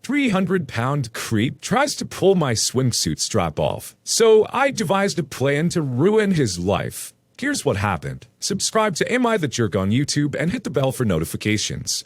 300-pound creep tries to pull my swimsuit strap off. So I devised a plan to ruin his life. Here's what happened. Subscribe to Am I the Jerk on YouTube and hit the bell for notifications.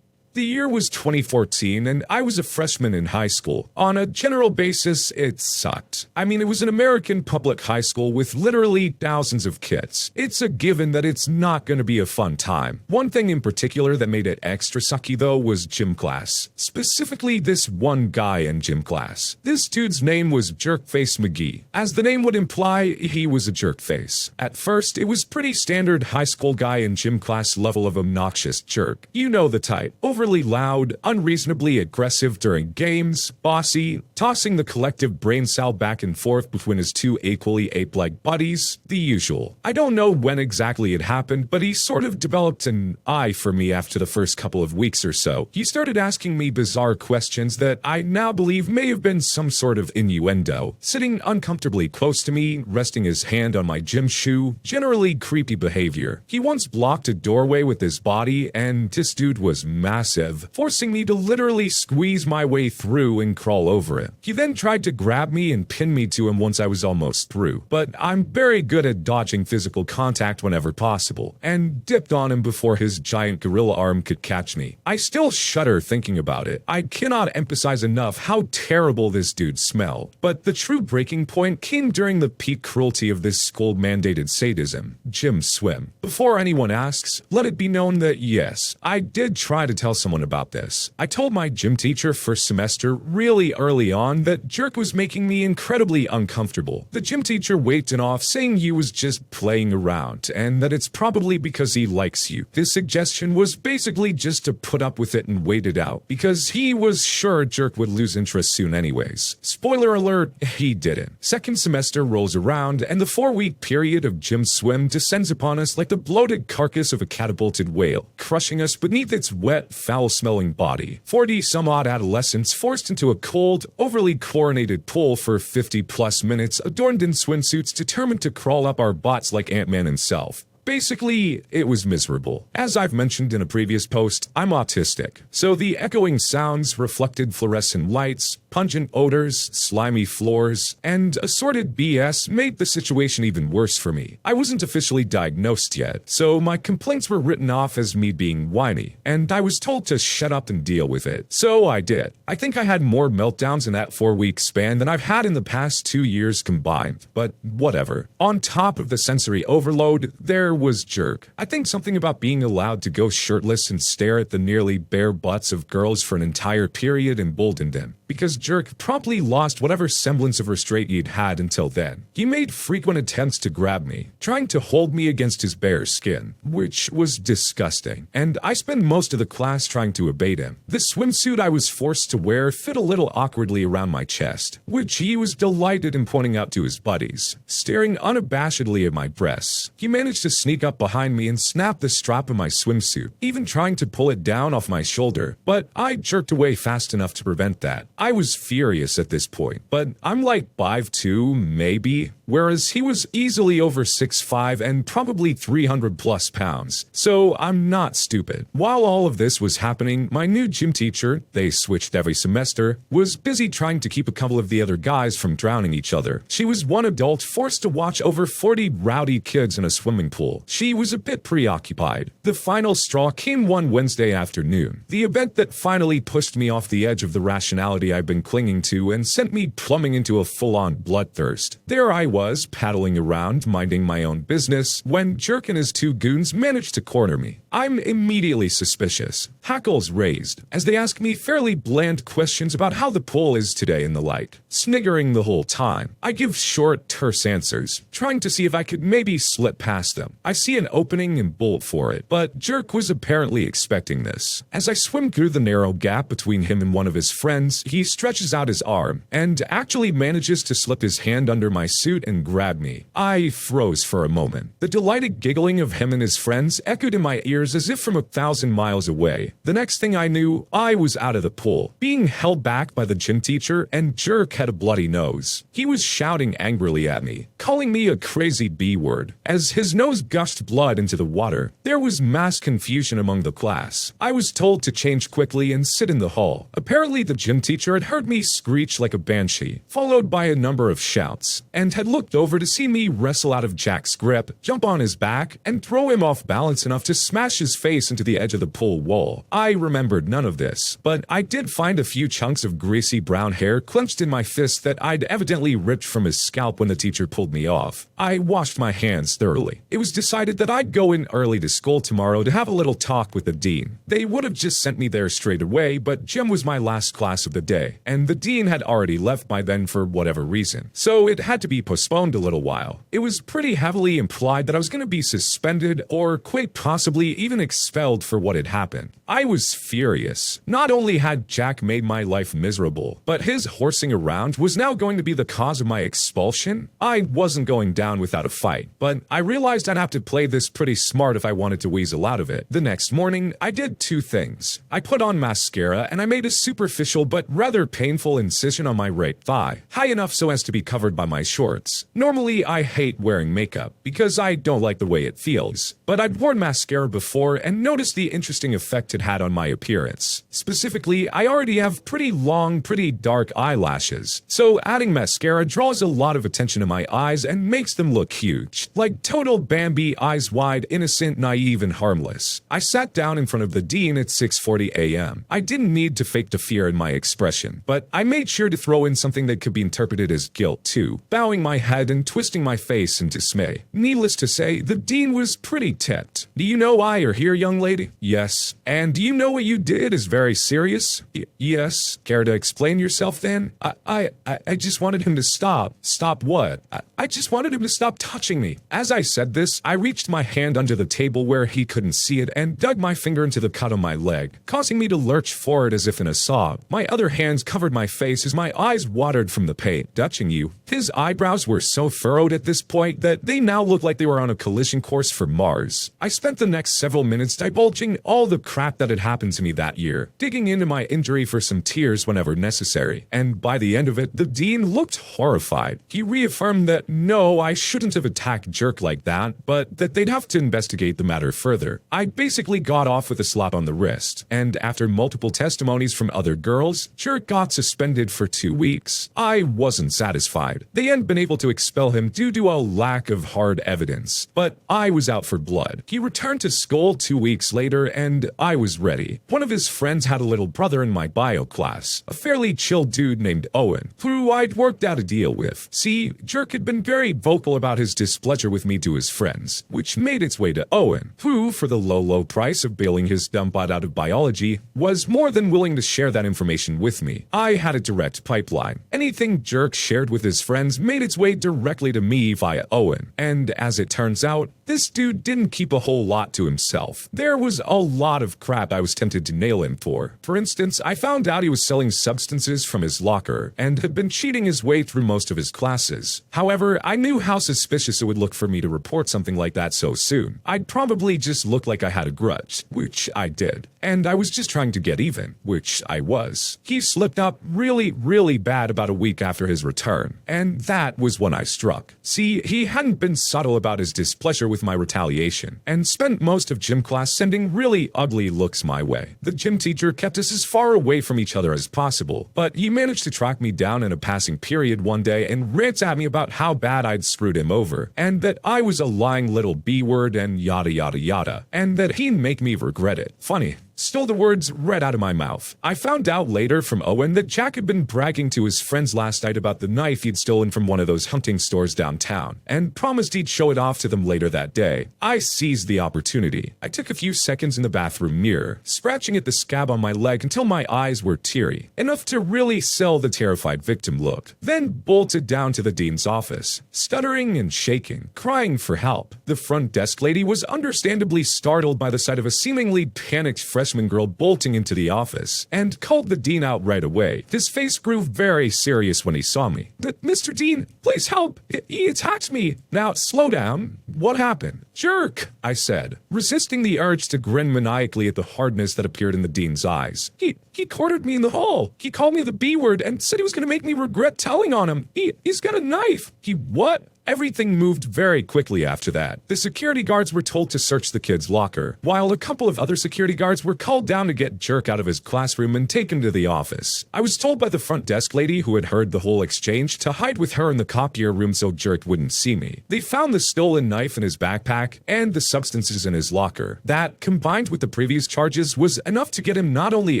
The year was 2014 and I was a freshman in high school. On a general basis, it sucked. I mean, it was an American public high school with literally thousands of kids. It's a given that it's not going to be a fun time. One thing in particular that made it extra sucky though was gym class. Specifically this one guy in gym class. This dude's name was Jerkface McGee. As the name would imply, he was a jerkface. At first, it was pretty standard high school guy in gym class level of obnoxious jerk. You know the type. Overly loud, unreasonably aggressive during games, bossy, tossing the collective brain cell back and forth between his two equally ape-like buddies, the usual. I don't know when exactly it happened, but he sort of developed an eye for me after the first couple of weeks or so. He started asking me bizarre questions that I now believe may have been some sort of innuendo. Sitting uncomfortably close to me, resting his hand on my gym shoe, generally creepy behavior. He once blocked a doorway with his body, and this dude was massive, forcing me to literally squeeze my way through and crawl over it. He then tried to grab me and pin me to him once I was almost through, but I'm very good at dodging physical contact whenever possible, and dipped on him before his giant gorilla arm could catch me. I still shudder thinking about it. I cannot emphasize enough how terrible this dude smelled, but the true breaking point came during the peak cruelty of this school-mandated sadism, gym swim. Before anyone asks, let it be known that yes, I did try to tell someone about this. I told my gym teacher first semester really early on that jerk was making me incredibly uncomfortable. The gym teacher waved it off, saying he was just playing around and that it's probably because he likes you. This suggestion was basically just to put up with it and wait it out because he was sure jerk would lose interest soon anyways. Spoiler alert, he didn't. Second semester rolls around and the 4-week period of gym swim descends upon us like the bloated carcass of a catapulted whale, crushing us beneath its wet, foul-smelling body. 40-some-odd adolescents forced into a cold, overly chlorinated pool for 50-plus minutes, adorned in swimsuits determined to crawl up our butts like Ant-Man himself. Basically, it was miserable. As I've mentioned in a previous post, I'm autistic, so the echoing sounds, reflected fluorescent lights, pungent odors, slimy floors, and assorted BS made the situation even worse for me. I wasn't officially diagnosed yet, so my complaints were written off as me being whiny, and I was told to shut up and deal with it. So I did. I think I had more meltdowns in that 4-week span than I've had in the past 2 years combined, but whatever. On top of the sensory overload, there was jerk. I think something about being allowed to go shirtless and stare at the nearly bare butts of girls for an entire period emboldened him, because jerk promptly lost whatever semblance of restraint he'd had until then. He made frequent attempts to grab me, trying to hold me against his bare skin, which was disgusting, and I spent most of the class trying to abate him. The swimsuit I was forced to wear fit a little awkwardly around my chest, which he was delighted in pointing out to his buddies. Staring unabashedly at my breasts, he managed to sneak up behind me and snap the strap of my swimsuit, even trying to pull it down off my shoulder, but I jerked away fast enough to prevent that. I was furious at this point, but I'm like 5'2", maybe, whereas he was easily over 6'5" and probably 300 plus pounds, so I'm not stupid. While all of this was happening, my new gym teacher, they switched every semester, was busy trying to keep a couple of the other guys from drowning each other. She was one adult forced to watch over 40 rowdy kids in a swimming pool. She was a bit preoccupied. The final straw came one Wednesday afternoon, the event that finally pushed me off the edge of the rationality I've been clinging to and sent me plumbing into a full-on bloodthirst. There I was, paddling around, minding my own business, when Jerk and his two goons managed to corner me. I'm immediately suspicious, hackles raised, as they ask me fairly bland questions about how the pool is today and the like. Sniggering the whole time, I give short, terse answers, trying to see if I could maybe slip past them. I see an opening and bolt for it, but Jerk was apparently expecting this. As I swim through the narrow gap between him and one of his friends, he stretches out his arm and actually manages to slip his hand under my suit coat and grabbed me. I froze for a moment. The delighted giggling of him and his friends echoed in my ears as if from 1,000 miles away. The next thing I knew, I was out of the pool, being held back by the gym teacher, and Jerk had a bloody nose. He was shouting angrily at me, calling me a crazy B-word. As his nose gushed blood into the water, there was mass confusion among the class. I was told to change quickly and sit in the hall. Apparently the gym teacher had heard me screech like a banshee, followed by a number of shouts, and had looked over to see me wrestle out of Jack's grip, jump on his back, and throw him off balance enough to smash his face into the edge of the pool wall. I remembered none of this, but I did find a few chunks of greasy brown hair clenched in my fist that I'd evidently ripped from his scalp when the teacher pulled me off. I washed my hands thoroughly. It was decided that I'd go in early to school tomorrow to have a little talk with the dean. They would have just sent me there straight away, but gym was my last class of the day, and the dean had already left by then for whatever reason, so it had to be postponed a little while. It was pretty heavily implied that I was going to be suspended or quite possibly even expelled for what had happened. I was furious. Not only had Jack made my life miserable, but his horsing around was now going to be the cause of my expulsion. I wasn't going down without a fight, but I realized I'd have to play this pretty smart if I wanted to weasel out of it. The next morning, I did two things. I put on mascara and I made a superficial but rather painful incision on my right thigh, high enough so as to be covered by my shorts. Normally, I hate wearing makeup because I don't like the way it feels, but I'd worn mascara before and noticed the interesting effect it had on my appearance. Specifically, I already have pretty long, pretty dark eyelashes, so adding mascara draws a lot of attention to my eyes and makes them look huge, like total Bambi, eyes wide, innocent, naive, and harmless. I sat down in front of the dean at 6:40 a.m. I didn't need to fake the fear in my expression, but I made sure to throw in something that could be interpreted as guilt too, bowing my head and twisting my face in dismay. Needless to say, the dean was pretty ticked. "Do you know why you're here, young lady?" "Yes." "And do you know what you did is very serious?" "Yes." "Care to explain yourself then?" I just wanted him to stop." "Stop what?" I just wanted him to stop touching me." As I said this, I reached my hand under the table where he couldn't see it and dug my finger into the cut on my leg, causing me to lurch forward as if in a sob. My other hands covered my face as my eyes watered from the pain. "Touching you?" His eyebrows were so furrowed at this point that they now looked like they were on a collision course for Mars. I spent the next several minutes divulging all the crap that had happened to me that year, digging into my injury for some tears whenever necessary, and by the end of it, the dean looked horrified. He reaffirmed that no, I shouldn't have attacked Jerk like that, but that they'd have to investigate the matter further. I basically got off with a slap on the wrist, and after multiple testimonies from other girls, Jerk got suspended for 2 weeks. I wasn't satisfied. They hadn't been able to expel him due to a lack of hard evidence, but I was out for blood. He returned to school 2 weeks later, and I was ready. One of his friends had a little brother in my bio class, a fairly chill dude named Owen, who I'd worked out a deal with. See, Jerk had been very vocal about his displeasure with me to his friends, which made its way to Owen, who, for the low price of bailing his dumb butt out of biology, was more than willing to share that information with me. I had a direct pipeline. Anything Jerk shared with his friends made its way directly to me via Owen, and as it turns out, this dude didn't keep a whole lot to himself. There was a lot of crap I was tempted to nail him for. For instance, I found out he was selling substances from his locker and had been cheating his way through most of his classes. However, I knew how suspicious it would look for me to report something like that so soon. I'd probably just look like I had a grudge, which I did. And I was just trying to get even, which I was. He slipped up really bad about a week after his return, and that was when I struck. See, he hadn't been subtle about his displeasure with my retaliation, and spent most of gym class sending really ugly looks my way. The gym teacher kept us as far away from each other as possible, but he managed to track me down in a passing period one day and rant at me about how bad I'd screwed him over, and that I was a lying little B-word and yada yada yada, and that he'd make me regret it. Funny. Stole the words right out of my mouth. I found out later from Owen that Jack had been bragging to his friends last night about the knife he'd stolen from one of those hunting stores downtown, and promised he'd show it off to them later that day. I seized the opportunity. I took a few seconds in the bathroom mirror, scratching at the scab on my leg until my eyes were teary, enough to really sell the terrified victim look, then bolted down to the dean's office, stuttering and shaking, crying for help. The front desk lady was understandably startled by the sight of a seemingly panicked freshman freshman girl bolting into the office and called the dean out right away. His face grew very serious when he saw me. Mr. Dean, please help. He attacked me. Now, slow down. What happened? Jerk, I said, resisting the urge to grin maniacally at the hardness that appeared in the dean's eyes. He cornered me in the hall. He called me the B word and said he was going to make me regret telling on him. He's got a knife. What? Everything moved very quickly after that. The security guards were told to search the kid's locker, while a couple of other security guards were called down to get Jerk out of his classroom and taken to the office. I was told by the front desk lady who had heard the whole exchange to hide with her in the copier room so Jerk wouldn't see me. They found the stolen knife in his backpack and the substances in his locker. That, combined with the previous charges, was enough to get him not only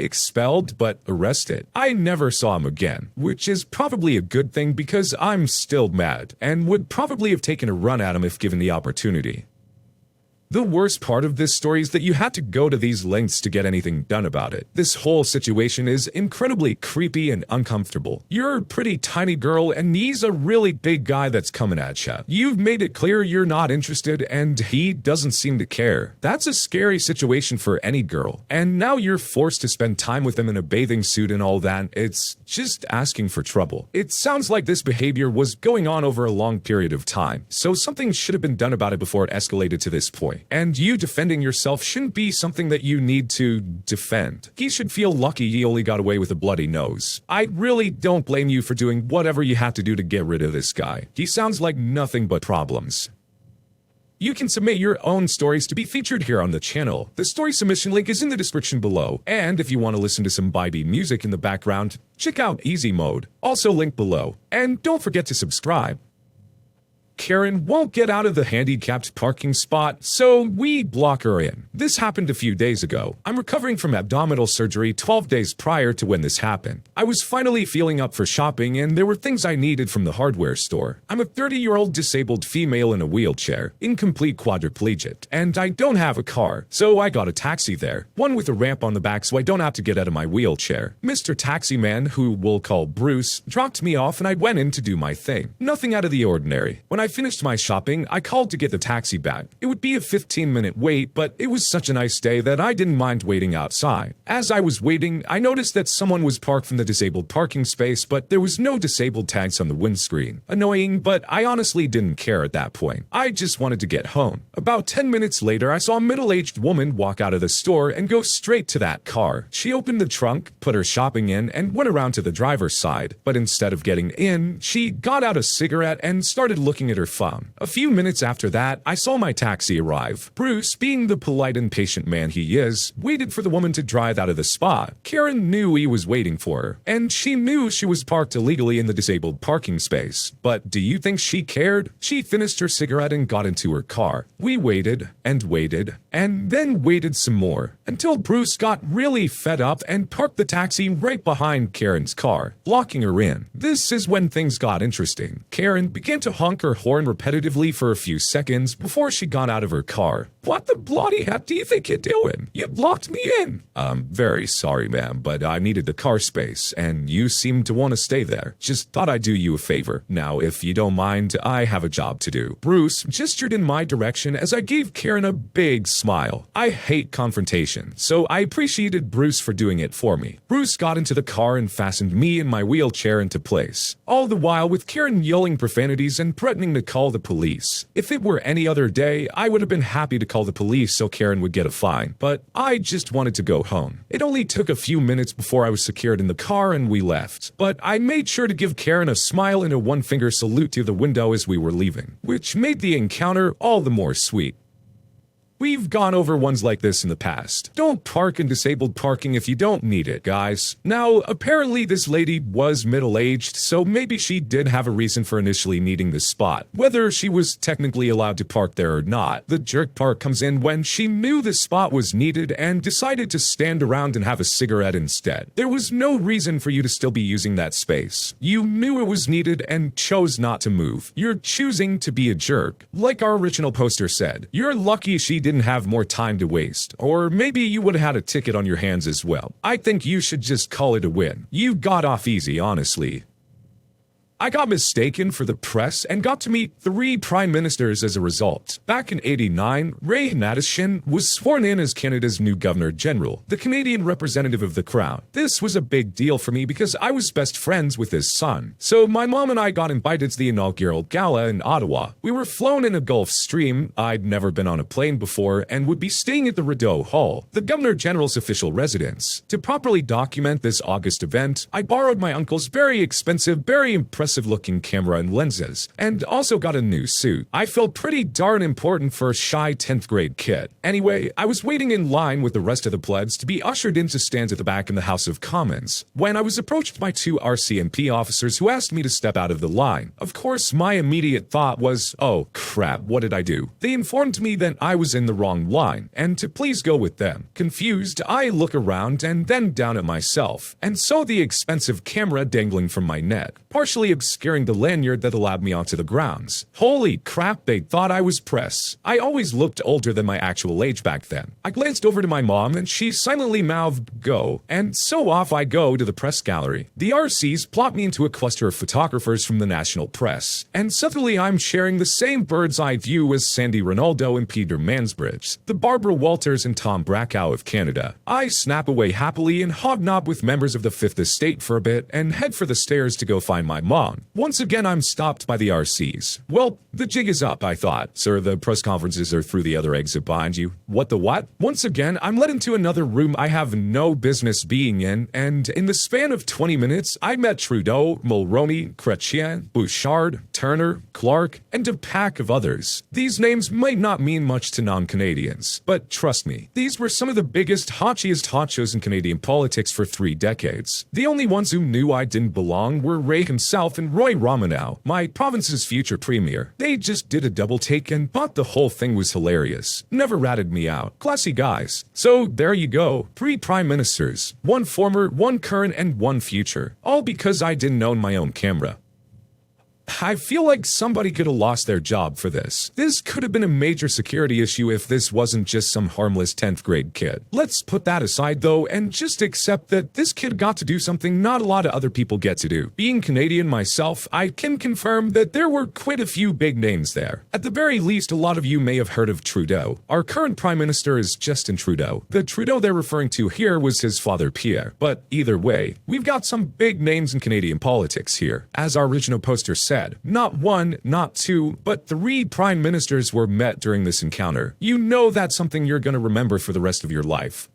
expelled, but arrested. I never saw him again, which is probably a good thing because I'm still mad, and would probably have taken a run at him if given the opportunity. The worst part of this story is that you had to go to these lengths to get anything done about it. This whole situation is incredibly creepy and uncomfortable. You're a pretty tiny girl and he's a really big guy that's coming at you. You've made it clear you're not interested and he doesn't seem to care. That's a scary situation for any girl. And now you're forced to spend time with him in a bathing suit and all that. It's just asking for trouble. It sounds like this behavior was going on over a long period of time, so something should have been done about it before it escalated to this point. And you defending yourself shouldn't be something that you need to defend. He should feel lucky he only got away with a bloody nose. I really don't blame you for doing whatever you had to do to get rid of this guy. He sounds like nothing but problems. You can submit your own stories to be featured here on the channel. The story submission link is in the description below. And if you want to listen to some vibey music in the background, check out Easy Mode, also linked below. And don't forget to subscribe. Karen won't get out of the handicapped parking spot, so we block her in. This happened a few days ago. I'm recovering from abdominal surgery 12 days prior to when this happened. I was finally feeling up for shopping and there were things I needed from the hardware store. I'm a 30-year-old disabled female in a wheelchair, incomplete quadriplegic, and I don't have a car, so I got a taxi there. One with a ramp on the back so I don't have to get out of my wheelchair. Mr. Taxi Man, who we'll call Bruce, dropped me off and I went in to do my thing. Nothing out of the ordinary. When I finished my shopping, I called to get the taxi back. It would be a 15-minute wait, but it was such a nice day that I didn't mind waiting outside. As I was waiting, I noticed that someone was parked in the disabled parking space, but there was no disabled tags on the windscreen. Annoying, but I honestly didn't care at that point. I just wanted to get home. About 10 minutes later, I saw a middle-aged woman walk out of the store and go straight to that car. She opened the trunk, put her shopping in, and went around to the driver's side. But instead of getting in, she got out a cigarette and started looking at her phone. A few minutes after that, I saw my taxi arrive. Bruce, being the polite and patient man he is, waited for the woman to drive out of the spot. Karen knew he was waiting for her, and she knew she was parked illegally in the disabled parking space. But do you think she cared? She finished her cigarette and got into her car. We waited, and then waited some more, until Bruce got really fed up and parked the taxi right behind Karen's car, blocking her in. This is when things got interesting. Karen began to honk her horn repetitively for a few seconds before she got out of her car. What the bloody heck do you think you're doing? You blocked me in. I'm very sorry, ma'am, but I needed the car space, and you seemed to want to stay there. Just thought I'd do you a favor. Now, if you don't mind, I have a job to do. Bruce gestured in my direction as I gave Karen a big smile. I hate confrontation, so I appreciated Bruce for doing it for me. Bruce got into the car and fastened me and my wheelchair into place, all the while with Karen yelling profanities and threatening to call the police. If it were any other day, I would have been happy to call the police so Karen would get a fine, but I just wanted to go home. It only took a few minutes before I was secured in the car and we left, but I made sure to give Karen a smile and a one-finger salute to the window as we were leaving, which made the encounter all the more sweet. We've gone over ones like this in the past. Don't park in disabled parking if you don't need it, guys. Now, apparently this lady was middle-aged, so maybe she did have a reason for initially needing this spot. Whether she was technically allowed to park there or not, the jerk part comes in when she knew the spot was needed and decided to stand around and have a cigarette instead. There was no reason for you to still be using that space. You knew it was needed and chose not to move. You're choosing to be a jerk. Like our original poster said, you're lucky she didn't have more time to waste, or maybe you would have had a ticket on your hands as well. I think you should just call it a win. You got off easy, honestly. I got mistaken for the press and got to meet 3 prime ministers as a result. Back in '89, Ray Nadeau was sworn in as Canada's new Governor-General, the Canadian representative of the Crown. This was a big deal for me because I was best friends with his son. So my mom and I got invited to the inaugural gala in Ottawa. We were flown in a Gulfstream. I'd never been on a plane before and would be staying at the Rideau Hall, the Governor-General's official residence. To properly document this August event, I borrowed my uncle's very expensive, very impressive-looking camera and lenses, and also got a new suit. I felt pretty darn important for a shy 10th grade kid. Anyway, I was waiting in line with the rest of the plebs to be ushered into stands at the back in the House of Commons, when I was approached by 2 RCMP officers who asked me to step out of the line. Of course, my immediate thought was, oh crap, what did I do? They informed me that I was in the wrong line, and to please go with them. Confused, I look around and then down at myself, and saw the expensive camera dangling from my neck, partially obscuring the lanyard that allowed me onto the grounds. Holy crap, they thought I was press. I always looked older than my actual age back then. I glanced over to my mom and she silently mouthed, "Go," and so off I go to the press gallery. The RCs plot me into a cluster of photographers from the national press, and suddenly I'm sharing the same bird's eye view as Sandy Ronaldo and Peter Mansbridge, the Barbara Walters and Tom Bracow of Canada. I snap away happily and hobnob with members of the Fifth Estate for a bit and head for the stairs to go find my mom. Once again, I'm stopped by the RCs. Well, the jig is up, I thought. Sir, the press conferences are through the other exit behind you. What the what? Once again, I'm led into another room I have no business being in, and in the span of 20 minutes, I met Trudeau, Mulroney, Chrétien, Bouchard, Turner, Clark, and a pack of others. These names might not mean much to non-Canadians, but trust me, these were some of the biggest, hachiest honchos in Canadian politics for 3 decades. The only ones who knew I didn't belong were Ray himself and Roy Romanow, my province's future premier. They just did a double take and thought the whole thing was hilarious. Never ratted me out. Classy guys. So there you go. 3 prime ministers. 1 former, 1 current, and 1 future. All because I didn't own my own camera. I feel like somebody could have lost their job for this. This could have been a major security issue if this wasn't just some harmless 10th grade kid. Let's put that aside though and just accept that this kid got to do something not a lot of other people get to do. Being Canadian myself, I can confirm that there were quite a few big names there. At the very least, a lot of you may have heard of Trudeau. Our current Prime Minister is Justin Trudeau. The Trudeau they're referring to here was his father Pierre. But either way, we've got some big names in Canadian politics here. As our original poster said, not 1, not 2, but 3 prime ministers were met during this encounter. You know that's something you're gonna remember for the rest of your life.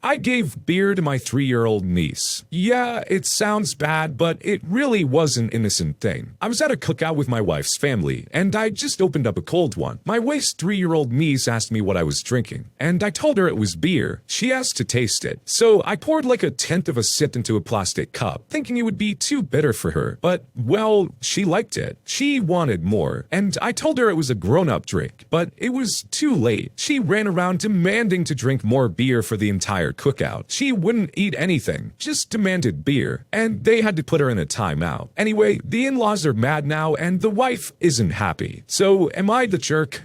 I gave beer to my 3-year-old niece. Yeah, it sounds bad, but it really was an innocent thing. I was at a cookout with my wife's family, and I just opened up a cold one. My wife's 3-year-old niece asked me what I was drinking, and I told her it was beer. She asked to taste it, so I poured like 1/10 of a sip into a plastic cup, thinking it would be too bitter for her. But, well, she liked it. She wanted more, and I told her it was a grown-up drink, but it was too late. She ran around demanding to drink more beer for the entire cookout. She wouldn't eat anything, just demanded beer, and they had to put her in a timeout. Anyway, the in-laws are mad now, and the wife isn't happy. So, am I the jerk?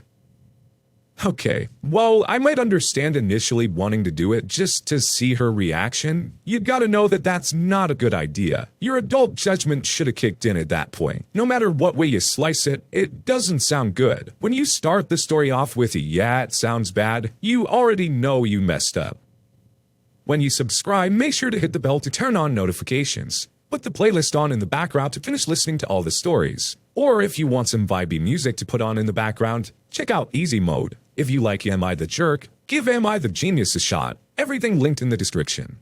Okay, well, I might understand initially wanting to do it just to see her reaction. You gotta know that that's not a good idea. Your adult judgment should have kicked in at that point. No matter what way you slice it, it doesn't sound good. When you start the story off with a "yeah, it sounds bad," you already know you messed up. When you subscribe, make sure to hit the bell to turn on notifications. Put the playlist on in the background to finish listening to all the stories. Or if you want some vibey music to put on in the background, check out Easy Mode. If you like Am I the Jerk, give Am I the Genius a shot. Everything linked in the description.